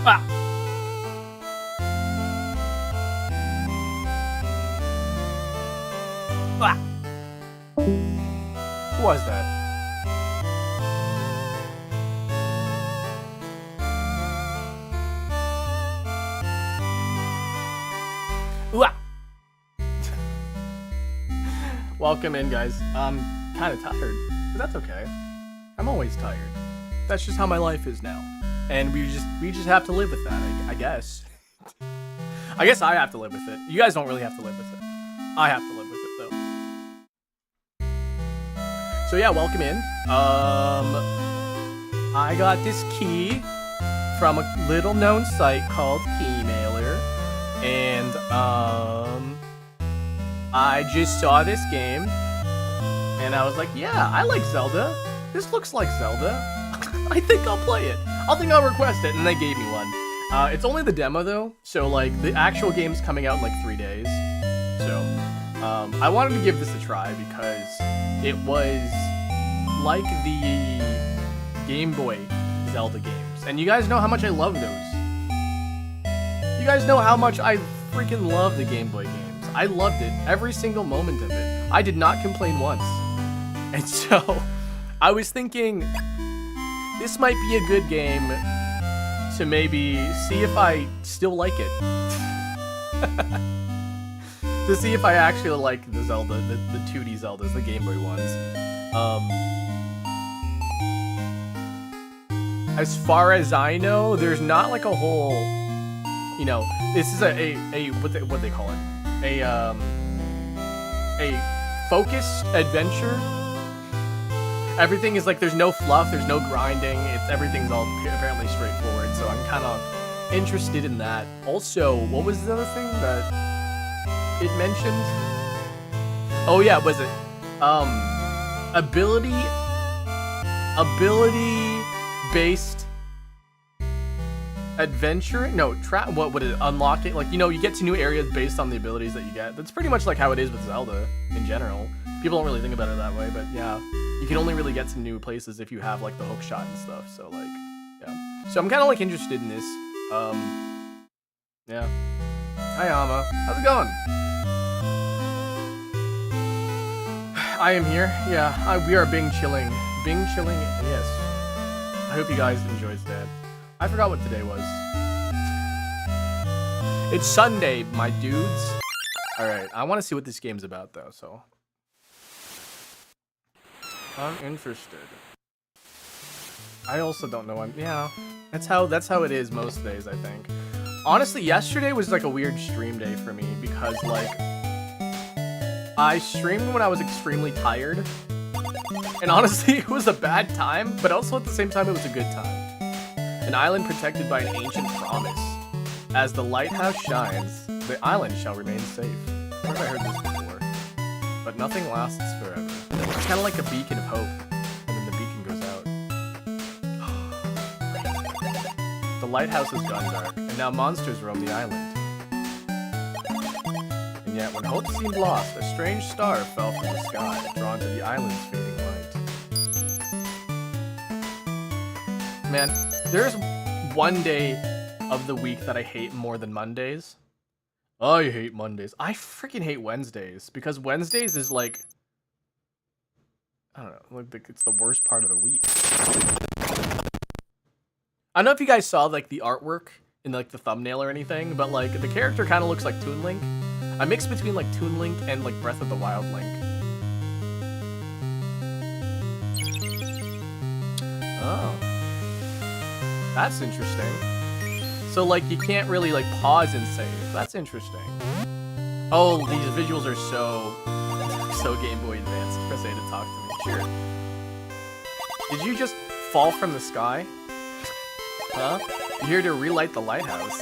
Ah! Ah! Who was that? Ah! Welcome in, guys. I'm kind of tired, but that's okay. I'm always tired. That's just how my life is now. And we just have to live with that, I guess. I guess I have to live with it. You guys don't really have to live with it. I have to live with it, though. So yeah, welcome in. I got this key from a little known site called Keymailer. And, I just saw this game. And I was like, yeah, I like Zelda. This looks like Zelda. I think I'll play it. I think I'll request it, and they gave me one. It's only the demo, though, so, like, the actual game's coming out in, like, 3 days. So, I wanted to give this a try because it was like the Game Boy Zelda games. And you guys know how much I love those. You guys know how much I freaking love the Game Boy games. I loved it, every single moment of it. I did not complain once. And so, I was thinking, this might be a good game to maybe see if I still like it. To see if I actually like the Zelda, the 2D Zeldas, the Game Boy ones. As far as I know, there's not like a whole, you know, this is a what they call it, a focused adventure. Everything is like, there's no fluff, there's no grinding, everything's all apparently straightforward, so I'm kind of interested in that. Also, what was the other thing that it mentioned? Oh yeah, was it ability based adventure? No, what would it unlock it? Like, you know, you get to new areas based on the abilities that you get. That's pretty much like how it is with Zelda in general. People don't really think about it that way, but yeah, you can only really get to new places if you have like the hook shot and stuff. So like, yeah. So I'm kind of like interested in this. Yeah. Hi, Amma. How's it going? I am here. Yeah, we are Bing chilling. Bing chilling, yes. I hope you guys enjoyed that. I forgot what today was. It's Sunday, my dudes. Alright, I want to see what this game's about, though, so. I'm interested. I also don't know. Yeah, that's how it is most days, I think. Honestly, yesterday was like a weird stream day for me because like I streamed when I was extremely tired, and honestly, it was a bad time, but also at the same time, it was a good time. An island protected by an ancient promise. As the lighthouse shines, the island shall remain safe. Where have I heard this before? But nothing lasts forever. It's kind of like a beacon of hope, and then the beacon goes out. The lighthouse has gone dark, and now monsters roam the island. And yet, when hope seemed lost, a strange star fell from the sky, drawn to the island's fading light. Man, there's one day of the week that I hate more than Mondays. I hate Mondays. I freaking hate Wednesdays, because Wednesdays is like, I don't know, like it's the worst part of the week. I don't know if you guys saw like the artwork in like the thumbnail or anything, but like the character kind of looks like Toon Link. A mix between like Toon Link and like Breath of the Wild Link. Oh. That's interesting. So like you can't really like pause and save. That's interesting. Oh, these visuals are so Game Boy Advance. Press A to talk to me. Sure. Did you just fall from the sky? Huh? You're here to relight the lighthouse.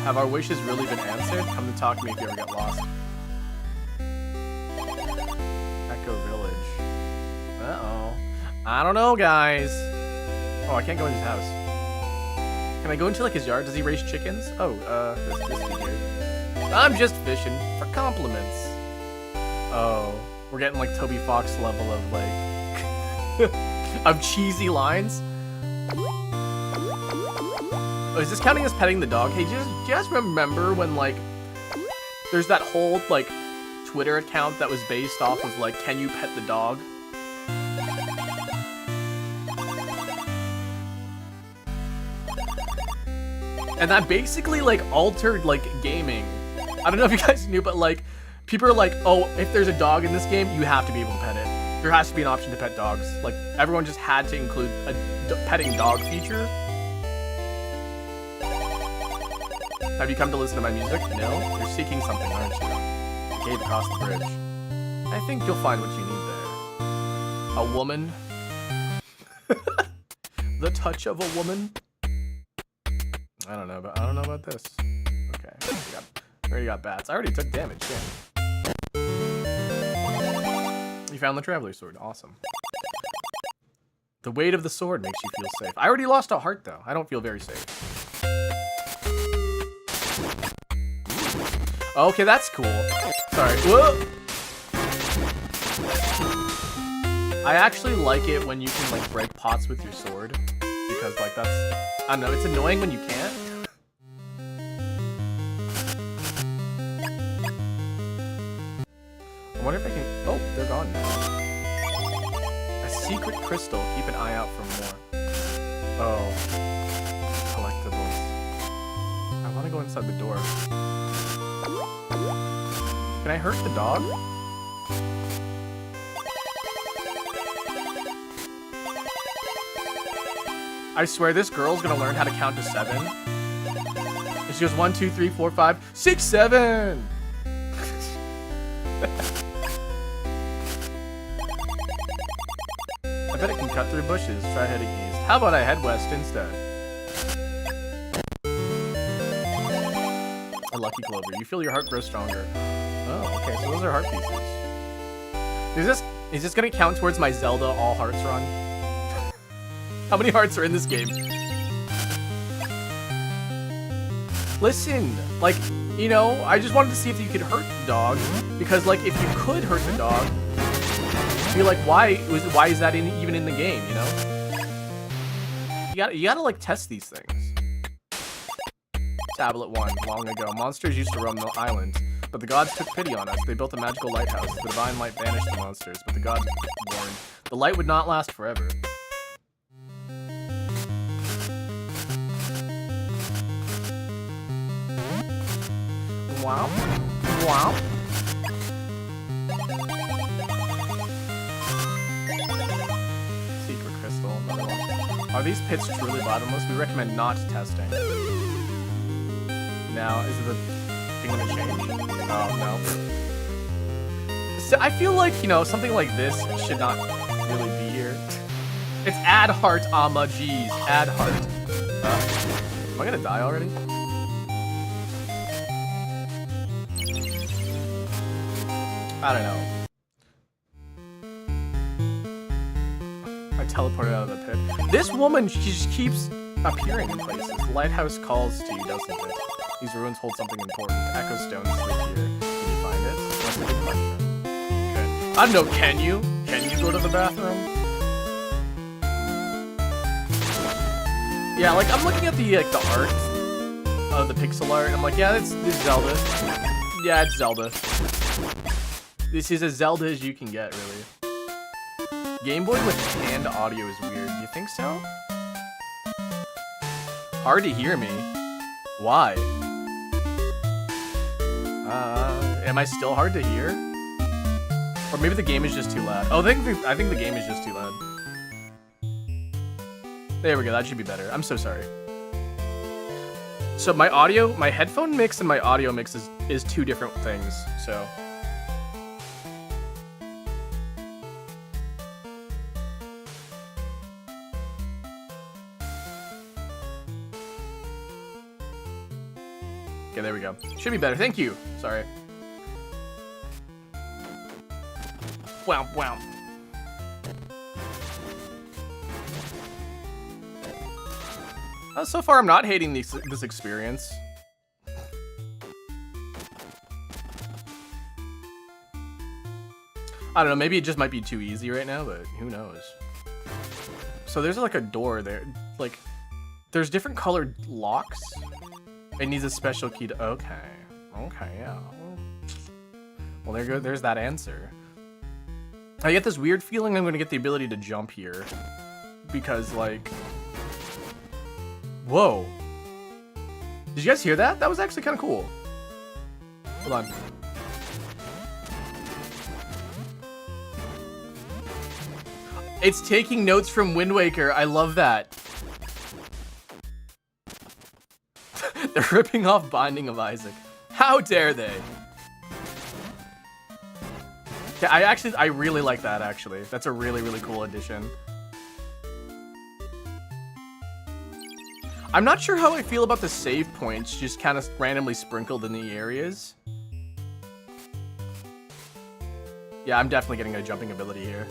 Have our wishes really been answered? Come to talk to me if you ever get lost. Echo Village. Uh-oh. I don't know, guys. Oh, I can't go in his house. Can I go into like his yard? Does he raise chickens? Oh, this dude. I'm just fishing for compliments. Oh, we're getting like Toby Fox level of like of cheesy lines. Oh, is this counting as petting the dog? Hey, just remember when like there's that whole like Twitter account that was based off of like, can you pet the dog? And that basically like altered like gaming. I don't know if you guys knew, but like people are like, oh, if there's a dog in this game, you have to be able to pet it. There has to be an option to pet dogs. Like everyone just had to include a petting dog feature. Have you come to listen to my music? No? You're seeking something, aren't you? The cave across the bridge. I think you'll find what you need there. A woman? The touch of a woman? I don't know about this. Okay. I already got bats. I already took damage, yeah. You found the Traveler's Sword. Awesome. The weight of the sword makes you feel safe. I already lost a heart, though. I don't feel very safe. Okay, that's cool. Sorry. Whoa! I actually like it when you can, like, break pots with your sword. Because, like, that's... I don't know, it's annoying when you can't. I wonder if I can... Oh, they're gone now. A secret crystal. Keep an eye out for more. Oh. Collectibles. I want to go inside the door. Can I hurt the dog? I swear this girl's gonna learn how to count to 7. And she goes 1, 2, 3, 4, 5, 6, 7! I bet it can cut through bushes. Try heading east. How about I head west instead? Lucky Clover. You feel your heart grow stronger. Oh, okay, so those are heart pieces. Is this gonna count towards my Zelda all hearts run? How many hearts are in this game? Listen, like, you know, I just wanted to see if you could hurt the dog, because, like, if you could hurt the dog, be like, why is that even in the game, you know? You gotta like test these things. Tablet 1, long ago, monsters used to roam the island, but the gods took pity on us. They built a magical lighthouse. The divine light banished the monsters, but the gods warned the light would not last forever. Wow. Wow. Secret crystal. Another one. Are these pits truly bottomless? We recommend not testing. Now, is it the thing gonna change? Oh, no. So I feel like, you know, something like this should not really be here. It's add heart, geez. Add heart. Am I gonna die already? I don't know. I teleported out of the pit. This woman, she just keeps appearing in places. The lighthouse calls to you, doesn't it? These ruins hold something important. Echo stones live here. Can you find it? That's a good question. Good. I don't know, can you? Can you go to the bathroom? Yeah, like, I'm looking at the art of the pixel art, and I'm like, yeah, it's Zelda. Yeah, it's Zelda. This is as Zelda as you can get, really. Game Boy with hand audio is weird. You think so? Hard to hear me. Why? Am I still hard to hear? Or maybe the game is just too loud. Oh, I think the game is just too loud. There we go. That should be better. I'm so sorry. So my headphone mix and my audio mix is two different things. So. Okay, there we go. Should be better. Thank you. Sorry. Wow, wow. So far, I'm not hating this experience. I don't know. Maybe it just might be too easy right now, but who knows? So there's like a door there. Like, there's different colored locks. It needs a special key to. Okay, yeah. Well, there's that answer. I get this weird feeling I'm gonna get the ability to jump here, because like, whoa! Did you guys hear that? That was actually kind of cool. Hold on. It's taking notes from Wind Waker. I love that. They're ripping off Binding of Isaac. How dare they? Yeah, I really like that, actually. That's a really, really cool addition. I'm not sure how I feel about the save points just kind of randomly sprinkled in the areas. Yeah, I'm definitely getting a jumping ability here.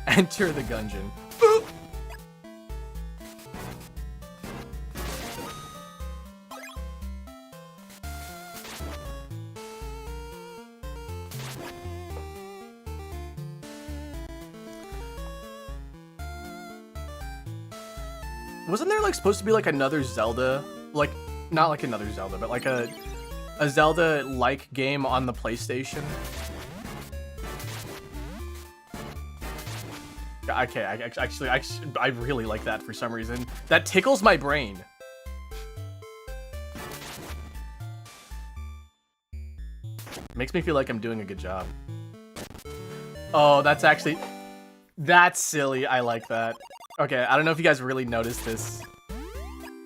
Enter the gungeon. Boop! Wasn't there like supposed to be like another Zelda, like not like another Zelda, but like a Zelda-like game on the PlayStation? Okay, I really like that for some reason. That tickles my brain. Makes me feel like I'm doing a good job. Oh, that's silly. I like that. Okay, I don't know if you guys really noticed this.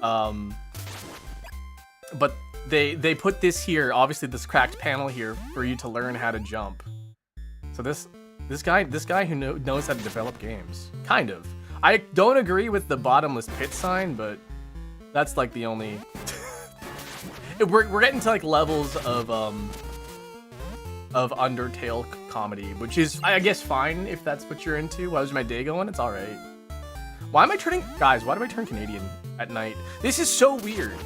But they put this here, obviously this cracked panel here, for you to learn how to jump. So this guy who knows how to develop games. Kind of. I don't agree with the bottomless pit sign, but That's like the only. we're getting to like levels of Undertale comedy, which is I guess fine if that's what you're into. How's my day going? It's all right. Why am I turning, guys? Why do I turn Canadian at night? This is so weird.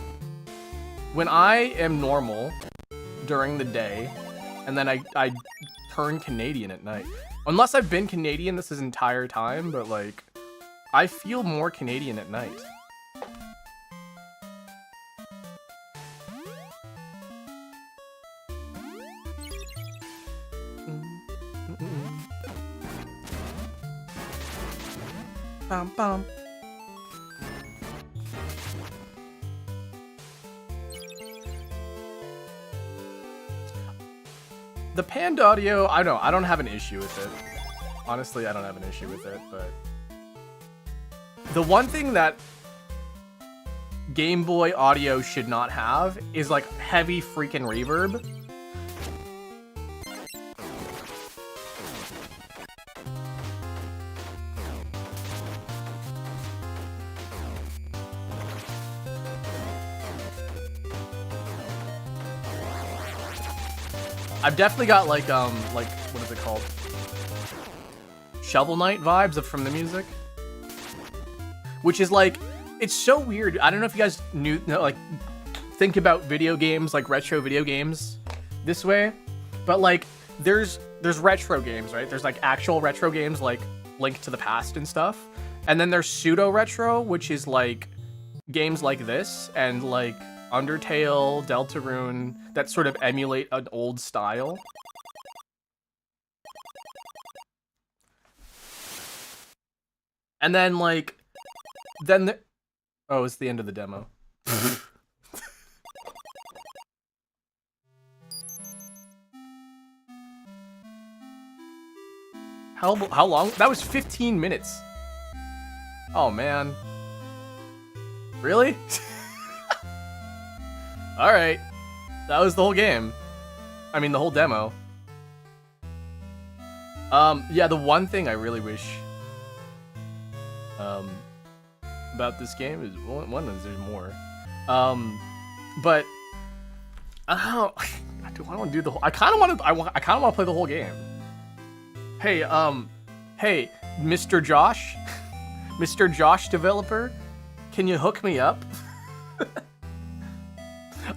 When I am normal during the day, and then I turn Canadian at night. Unless I've been Canadian this entire time, but like, I feel more Canadian at night. Bum, bum. The panned audio, I don't have an issue with it. Honestly, I don't have an issue with it, but the one thing that Game Boy audio should not have is like heavy freaking reverb. I've definitely got like what is it called? Shovel Knight vibes from the music. Which is like, it's so weird. I don't know if you guys like think about video games, like retro video games this way, but like there's retro games, right? There's like actual retro games like Link to the Past and stuff. And then there's pseudo retro, which is like games like this and like Undertale, Deltarune, that sort of emulate an old style. And then like, oh, it's the end of the demo. How long? That was 15 minutes. Oh man. Really? Alright. That was the whole game. I mean, the whole demo. Yeah, the one thing I really wish about this game is one is there's more. But I don't do I want to do the whole I kinda wanna play the whole game. Hey, hey, Mr. Josh? Mr. Josh developer? Can you hook me up?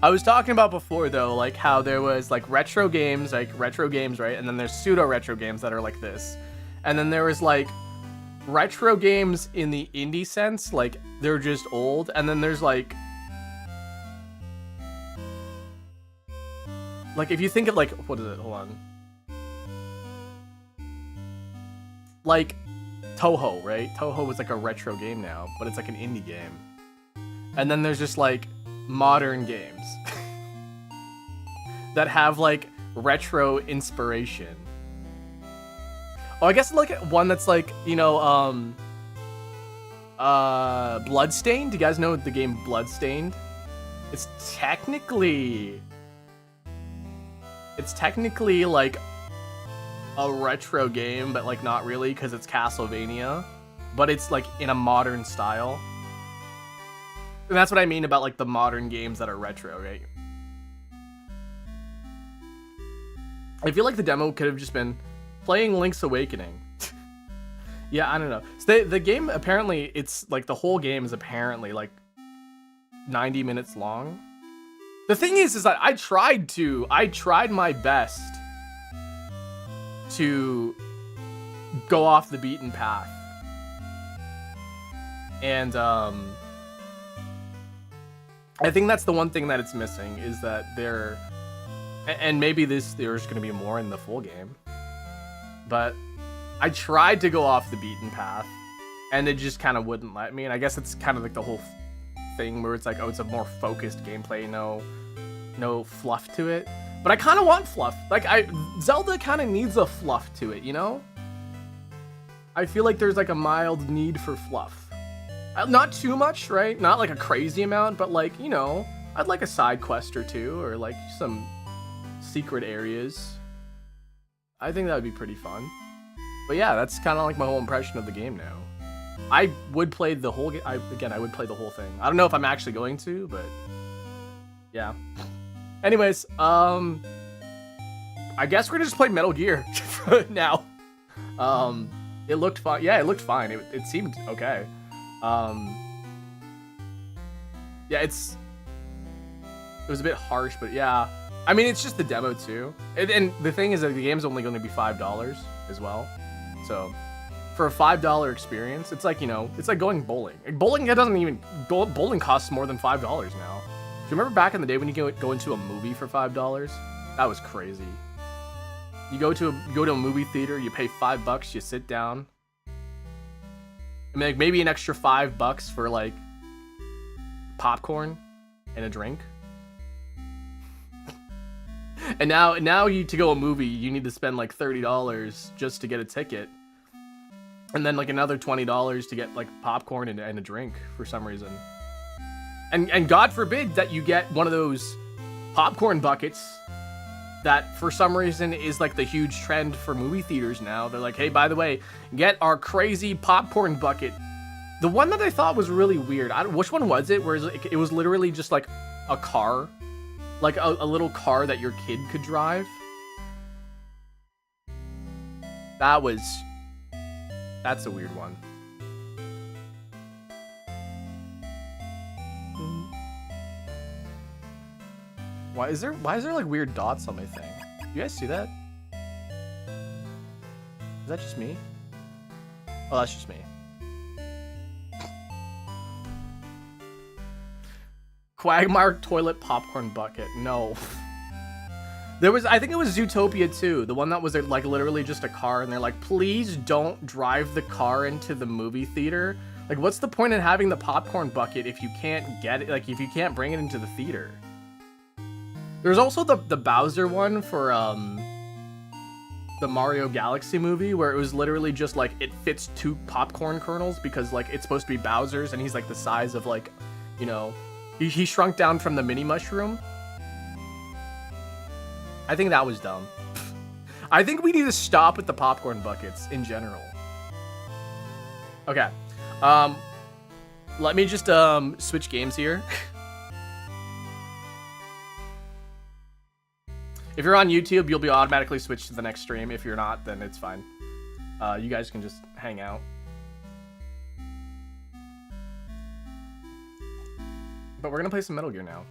I was talking about before though, like how there was like retro games, right? And then there's pseudo retro games that are like this. And then there was like retro games in the indie sense, like they're just old. And then there's like if you think of like, what is it? Hold on. Like Toho, right? Toho was like a retro game now, but it's like an indie game. And then there's just like modern games that have like retro inspiration. Oh, I guess like one that's like, you know, Bloodstained. Do you guys know the game Bloodstained? It's technically like a retro game, but like not really, because it's Castlevania, but it's like in a modern style. And that's what I mean about like the modern games that are retro, right? I feel like the demo could have just been playing Link's Awakening. Yeah, I don't know. So the game, apparently, it's like the whole game is apparently like 90 minutes long. The thing is that I tried my best to go off the beaten path. And I think that's the one thing that it's missing, is that and maybe there's going to be more in the full game, but I tried to go off the beaten path and it just kind of wouldn't let me. And I guess it's kind of like the whole thing where it's like, oh, it's a more focused gameplay, no fluff to it. But I kind of want fluff. Like Zelda kind of needs a fluff to it, you know? I feel like there's like a mild need for fluff. Not too much, right? Not like a crazy amount, but like, you know, I'd like a side quest or two, or like some secret areas. I think that would be pretty fun. But yeah, that's kind of like my whole impression of the game now. I would play the whole game. Again, I would play the whole thing. I don't know if I'm actually going to, but yeah. Anyways, I guess we're gonna just play Metal Gear now. It looked fine. Yeah, it looked fine. It seemed okay. Yeah, it was a bit harsh, but yeah. I mean, it's just the demo too. And the thing is that the game's only going to be $5 as well. So for a $5 experience, it's like, you know, it's like going bowling. Bowling bowling costs more than $5 now. Do you remember back in the day when you go into a movie for $5? That was crazy. You go to a movie theater, you pay $5, you sit down. I mean, like maybe an extra $5 for like popcorn and a drink. And now to go to a movie, you need to spend like $30 just to get a ticket. And then like another $20 to get like popcorn and a drink for some reason. And God forbid that you get one of those popcorn buckets that for some reason is like the huge trend for movie theaters now. They're like, hey, by the way, get our crazy popcorn bucket. The one that I thought was really weird, which one was it? Where it was literally just like a car. Like a little car that your kid could drive. That's a weird one. Why is there like weird dots on my thing? You guys see that? Is that just me? Oh, that's just me. Quagmire toilet popcorn bucket. No. I think it was Zootopia 2, the one that was like literally just a car, and they're like, please don't drive the car into the movie theater. Like, what's the point in having the popcorn bucket if you can't get it, like if you can't bring it into the theater? There's also the Bowser one for the Mario Galaxy movie, where it was literally just like it fits 2 popcorn kernels because like it's supposed to be Bowser's and he's like the size of like, you know, he shrunk down from the mini mushroom. I think that was dumb. I think we need to stop with the popcorn buckets in general. Okay. Let me just switch games here. If you're on YouTube, you'll be automatically switched to the next stream. If you're not, then it's fine. You guys can just hang out. But we're gonna play some Metal Gear now.